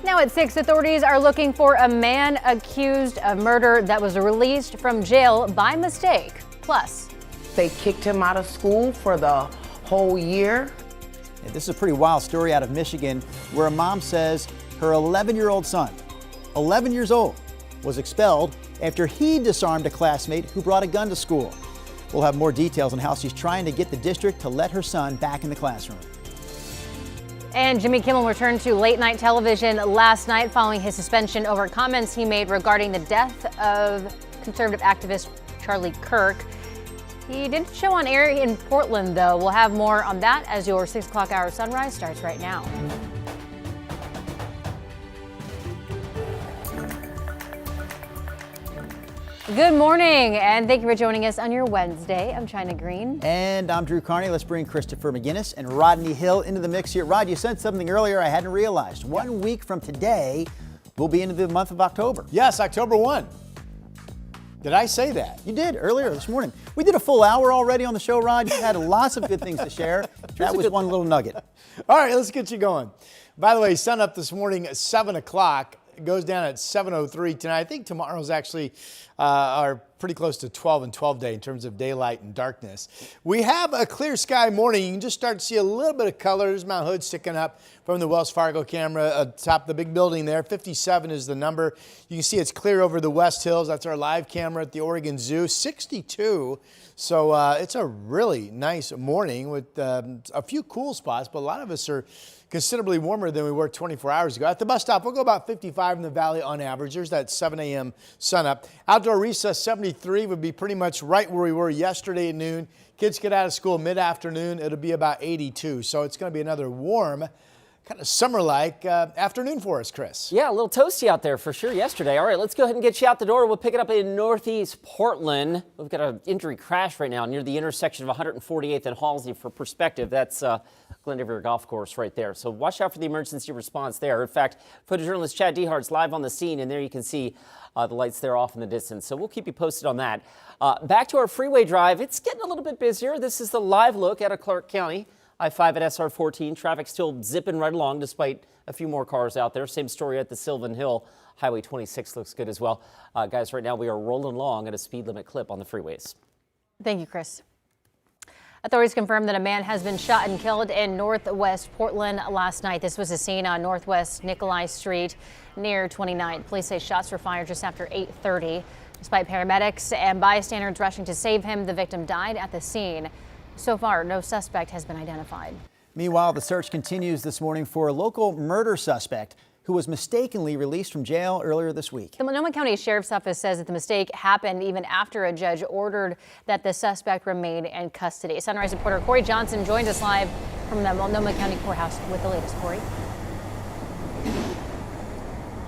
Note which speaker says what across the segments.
Speaker 1: Now at 6, authorities are looking for a man accused of murder that was released from jail by mistake. Plus,
Speaker 2: they kicked him out of school for the whole year.
Speaker 3: Yeah, this is a pretty wild story out of Michigan where a mom says her 11-year-old son, 11 years old, was expelled after he disarmed a classmate who brought a gun to school. We'll have more details on how she's trying to get the district to let her son back in the classroom.
Speaker 1: And Jimmy Kimmel returned to late-night television last night following his suspension over comments he made regarding the death of conservative activist Charlie Kirk. He didn't show on air in Portland, though. We'll have more on that as your 6 o'clock hour sunrise starts right now. Good morning, and thank you for joining us on your Wednesday. I'm China Green.
Speaker 3: And I'm Drew Carney. Let's bring Christopher McGinnis and Rodney Hill into the mix here. Rod, you said something earlier I hadn't realized. 1 week from today, we'll be into the month of October.
Speaker 4: Yes, October 1. Did I say that?
Speaker 3: You did earlier this morning. We did a full hour already on the show, Rod. You had lots of good things to share. That was one little nugget.
Speaker 4: All right, let's get you going. By the way, sun up this morning at 7 o'clock. It goes down at 7:03 tonight. I think tomorrow's actually are pretty close to 12 and 12 day in terms of daylight and darkness. We have a clear sky morning. You can just start to see a little bit of color. There's Mount Hood sticking up from the Wells Fargo camera atop the big building there. 57 is the number. You can see it's clear over the West Hills. That's our live camera at the Oregon Zoo. 62. So it's a really nice morning with a few cool spots, but a lot of us are considerably warmer than we were 24 hours ago. At the bus stop, we'll go about 55 in the valley on average. There's that 7 a.m. sun up. Outdoor recess 73 would be pretty much right where we were yesterday at noon. Kids get out of school mid-afternoon. It'll be about 82. So it's going to be another warm, kind of summer-like afternoon for us, Chris.
Speaker 5: Yeah, a little toasty out there for sure yesterday. All right, let's go ahead and get you out the door. We'll pick it up in northeast Portland. We've got an injury crash right now near the intersection of 148th and Halsey. For perspective, that's Glendiver Golf Course right there. So watch out for the emergency response there. In fact, photojournalist Chad Dehart's live on the scene, and there you can see the lights there off in the distance. So we'll keep you posted on that. Back to our freeway drive. It's getting a little bit busier. This is the live look out of Clark County. I-5 at SR 14. Traffic still zipping right along despite a few more cars out there. Same story at the Sylvan Hill. Highway 26 looks good as well. Guys, right now we are rolling along at a speed limit clip on the freeways.
Speaker 1: Thank you, Chris. Authorities confirmed that a man has been shot and killed in northwest Portland last night. This was a scene on Northwest Nikolai Street near 29th. Police say shots were fired just after 8:30. Despite paramedics and bystanders rushing to save him, the victim died at the scene. So far, no suspect has been identified.
Speaker 3: Meanwhile, the search continues this morning for a local murder suspect who was mistakenly released from jail earlier this week.
Speaker 1: The Multnomah County Sheriff's Office says that the mistake happened even after a judge ordered that the suspect remain in custody. Sunrise reporter Corey Johnson joins us live from the Multnomah County Courthouse with the latest. Corey.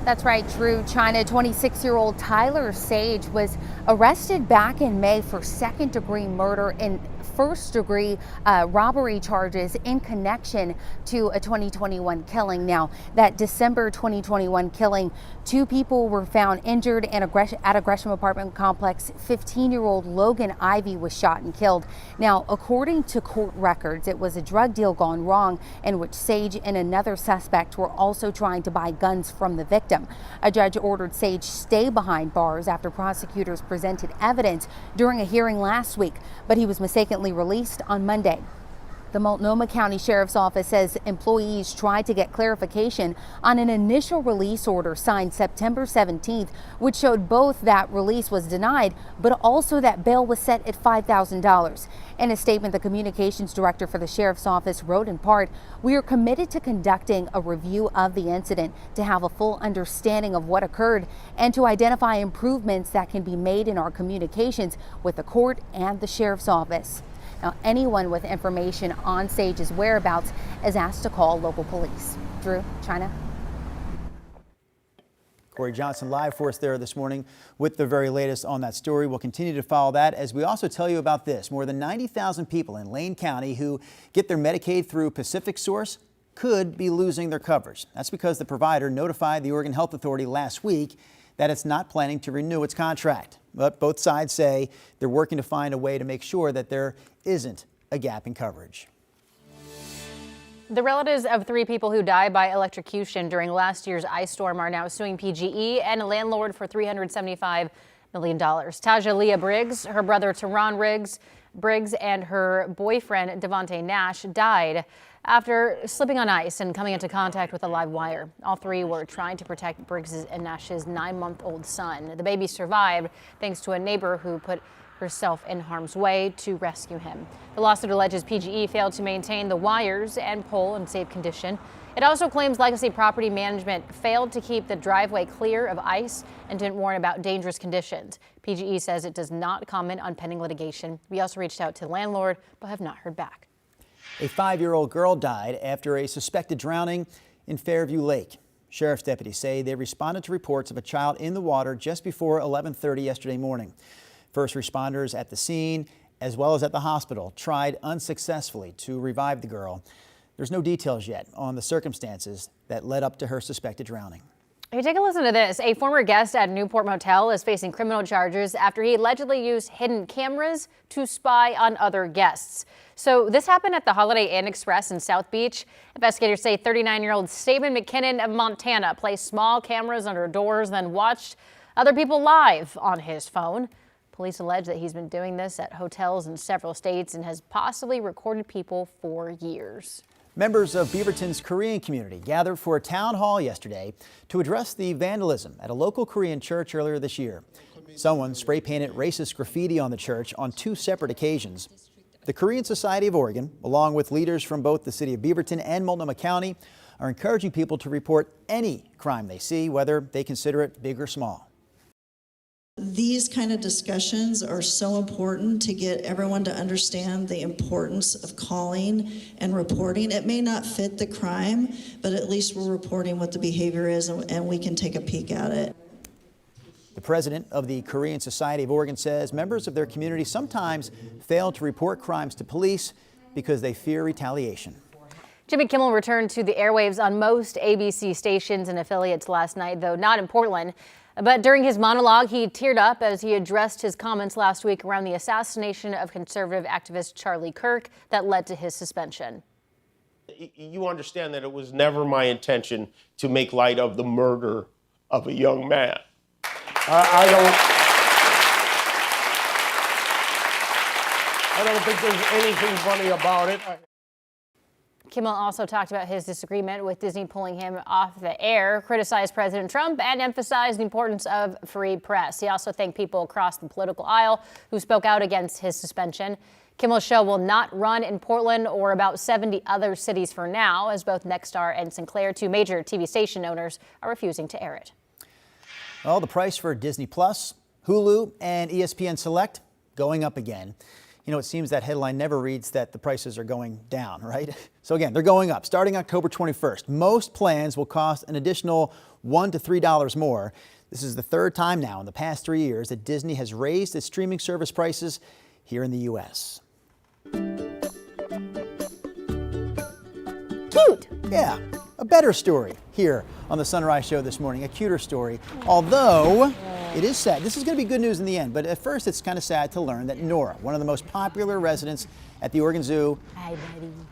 Speaker 6: That's right, Drew. China 26-year-old Tyler Sage was arrested back in May for second-degree murder and first-degree robbery charges in connection to a 2021 killing. Now, that December 2021 killing, 2 people were found injured and at a Gresham apartment complex. 15-year-old Logan Ivy was shot and killed. Now, according to court records, it was a drug deal gone wrong in which Sage and another suspect were also trying to buy guns from the victim. A judge ordered Sage stay behind bars after prosecutors presented evidence during a hearing last week, but he was mistakenly released on Monday. The Multnomah County Sheriff's Office says employees tried to get clarification on an initial release order signed September 17th, which showed both that release was denied, but also that bail was set at $5,000. In a statement, the communications director for the Sheriff's Office wrote in part, "We are committed to conducting a review of the incident to have a full understanding of what occurred and to identify improvements that can be made in our communications with the court and the Sheriff's Office." Now, anyone with information on Sage's whereabouts is asked to call local police. Drew, China.
Speaker 3: Corey Johnson live for us there this morning with the very latest on that story. We'll continue to follow that as we also tell you about this. More than 90,000 people in Lane County who get their Medicaid through Pacific Source could be losing their coverage. That's because the provider notified the Oregon Health Authority last week that it's not planning to renew its contract. But both sides say they're working to find a way to make sure that there isn't a gap in coverage.
Speaker 1: The relatives of 3 people who died by electrocution during last year's ice storm are now suing PGE and a landlord for $375 million. Taja Leah Briggs, her brother Teron Briggs, and her boyfriend Devontae Nash died after slipping on ice and coming into contact with a live wire. All 3 were trying to protect Briggs' and Nash's 9-month-old son. The baby survived thanks to a neighbor who put herself in harm's way to rescue him. The lawsuit alleges PGE failed to maintain the wires and pole in safe condition. It also claims Legacy Property Management failed to keep the driveway clear of ice and didn't warn about dangerous conditions. PGE says it does not comment on pending litigation. We also reached out to the landlord but have not heard back.
Speaker 3: A 5-year-old girl died after a suspected drowning in Fairview Lake. Sheriff's deputies say they responded to reports of a child in the water just before 11:30 yesterday morning. First responders at the scene, as well as at the hospital, tried unsuccessfully to revive the girl. There's no details yet on the circumstances that led up to her suspected drowning.
Speaker 1: Hey, take a listen to this. A former guest at Newport Motel is facing criminal charges after he allegedly used hidden cameras to spy on other guests. So this happened at the Holiday Inn Express in South Beach. Investigators say 39-year-old Stephen McKinnon of Montana placed small cameras under doors, then watched other people live on his phone. Police allege that he's been doing this at hotels in several states and has possibly recorded people for years.
Speaker 3: Members of Beaverton's Korean community gathered for a town hall yesterday to address the vandalism at a local Korean church earlier this year. Someone spray painted racist graffiti on the church on 2 separate occasions. The Korean Society of Oregon, along with leaders from both the city of Beaverton and Multnomah County, are encouraging people to report any crime they see, whether they consider it big or small.
Speaker 7: These kind of discussions are so important to get everyone to understand the importance of calling and reporting. It may not fit the crime, but at least we're reporting what the behavior is and we can take a peek at it.
Speaker 3: The president of the Korean Society of Oregon says members of their community sometimes fail to report crimes to police because they fear retaliation.
Speaker 1: Jimmy Kimmel returned to the airwaves on most ABC stations and affiliates last night, though not in Portland. But during his monologue, he teared up as he addressed his comments last week around the assassination of conservative activist Charlie Kirk that led to his suspension.
Speaker 8: You understand that it was never my intention to make light of the murder of a young man. I don't think there's anything funny about it.
Speaker 1: Kimmel also talked about his disagreement with Disney pulling him off the air, criticized President Trump, and emphasized the importance of free press. He also thanked people across the political aisle who spoke out against his suspension. Kimmel's show will not run in Portland or about 70 other cities for now, as both Nexstar and Sinclair, 2 major TV station owners, are refusing to air it.
Speaker 3: Well, the price for Disney Plus, Hulu, and ESPN Select going up again. You know, it seems that headline never reads that the prices are going down, right? So again, they're going up starting October 21st. Most plans will cost an additional $1 to $3 more. This is the 3rd time now in the past 3 years that Disney has raised its streaming service prices here in the U.S.
Speaker 1: Cute!
Speaker 3: Yeah, a better story here on the Sunrise Show this morning, a cuter story, although it is sad. This is going to be good news in the end, but at first it's kind of sad to learn that Nora, one of the most popular residents at the Oregon Zoo,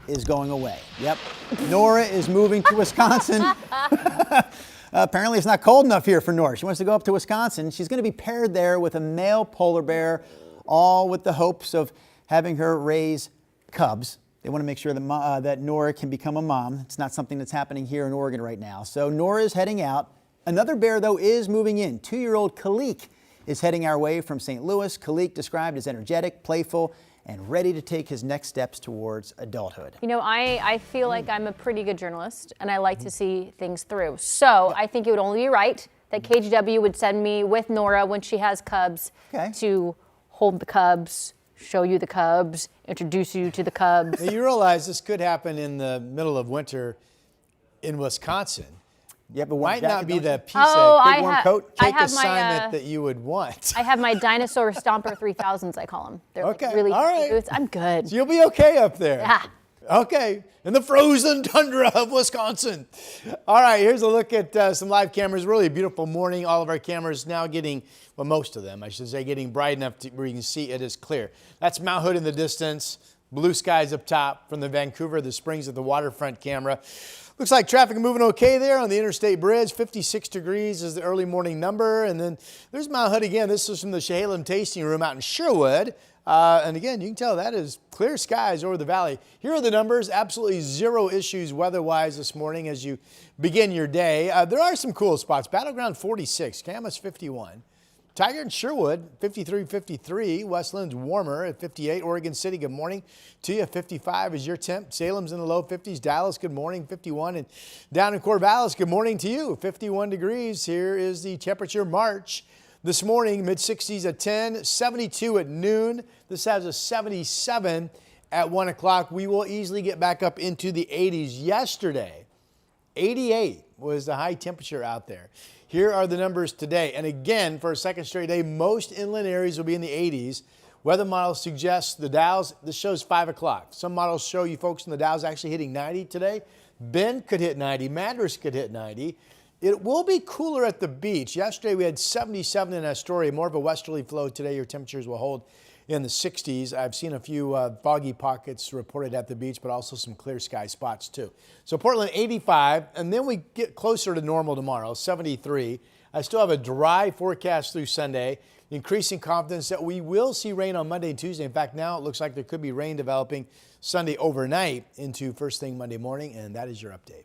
Speaker 3: is going away. Yep, Nora is moving to Wisconsin. Apparently it's not cold enough here for Nora. She wants to go up to Wisconsin. She's going to be paired there with a male polar bear, all with the hopes of having her raise cubs. They want to make sure that, that Nora can become a mom. It's not something that's happening here in Oregon right now. So Nora is heading out. Another bear, though, is moving in. 2-year-old Kalik is heading our way from St. Louis. Kalik described as energetic, playful, and ready to take his next steps towards adulthood.
Speaker 1: You know, I feel like I'm a pretty good journalist, and I like to see things through. So I think it would only be right that KGW would send me with Nora when she has cubs to hold the cubs, show you the cubs, introduce you to the cubs.
Speaker 4: Now, you realize this could happen in the middle of winter in Wisconsin.
Speaker 3: Yeah, but
Speaker 4: might not be the piece
Speaker 1: Oh,
Speaker 4: of
Speaker 1: I
Speaker 4: cake
Speaker 1: have
Speaker 4: assignment that you would want.
Speaker 1: I have my dinosaur stomper 3000s, I call them. They're
Speaker 4: Okay,
Speaker 1: like really
Speaker 4: all right.
Speaker 1: boots. I'm good.
Speaker 4: So you'll be okay up there.
Speaker 1: Yeah.
Speaker 4: Okay, in the frozen tundra of Wisconsin. All right, here's a look at some live cameras. Really a beautiful morning. All of our cameras now getting, well, most of them, I should say, getting bright enough to where you can see it is clear. That's Mount Hood in the distance. Blue skies up top from the Vancouver, the Springs at the waterfront camera. Looks like traffic moving okay there on the Interstate Bridge. 56 degrees is the early morning number. And then there's Mount Hood again. This is from the Chehalem Tasting Room out in Sherwood. And again, you can tell that is clear skies over the valley. Here are the numbers. Absolutely zero issues weather-wise this morning as you begin your day. There are some cool spots. Battleground 46, Camas 51. Tiger and Sherwood, 53-53. Westland's warmer at 58. Oregon City, good morning to you. 55 is your temp. Salem's in the low 50s. Dallas, good morning, 51. And down in Corvallis, good morning to you. 51 degrees. Here is the temperature March. This morning, mid-60s at 10, 72 at noon. This has a 77 at 1 o'clock. We will easily get back up into the 80s. Yesterday, 88 was the high temperature out there. Here are the numbers today. And again, for a second straight day, most inland areas will be in the 80s. Weather models suggest the Dow's, this shows 5 o'clock. Some models show you folks in the Dow's actually hitting 90 today. Bend could hit 90. Madras could hit 90. It will be cooler at the beach. Yesterday we had 77 in Astoria, more of a westerly flow. Today your temperatures will hold in the 60s. I've seen a few foggy pockets reported at the beach, but also some clear sky spots too. So Portland 85, and then we get closer to normal tomorrow, 73. I still have a dry forecast through Sunday, increasing confidence that we will see rain on Monday and Tuesday. In fact, now it looks like there could be rain developing Sunday overnight into first thing Monday morning, and that is your update.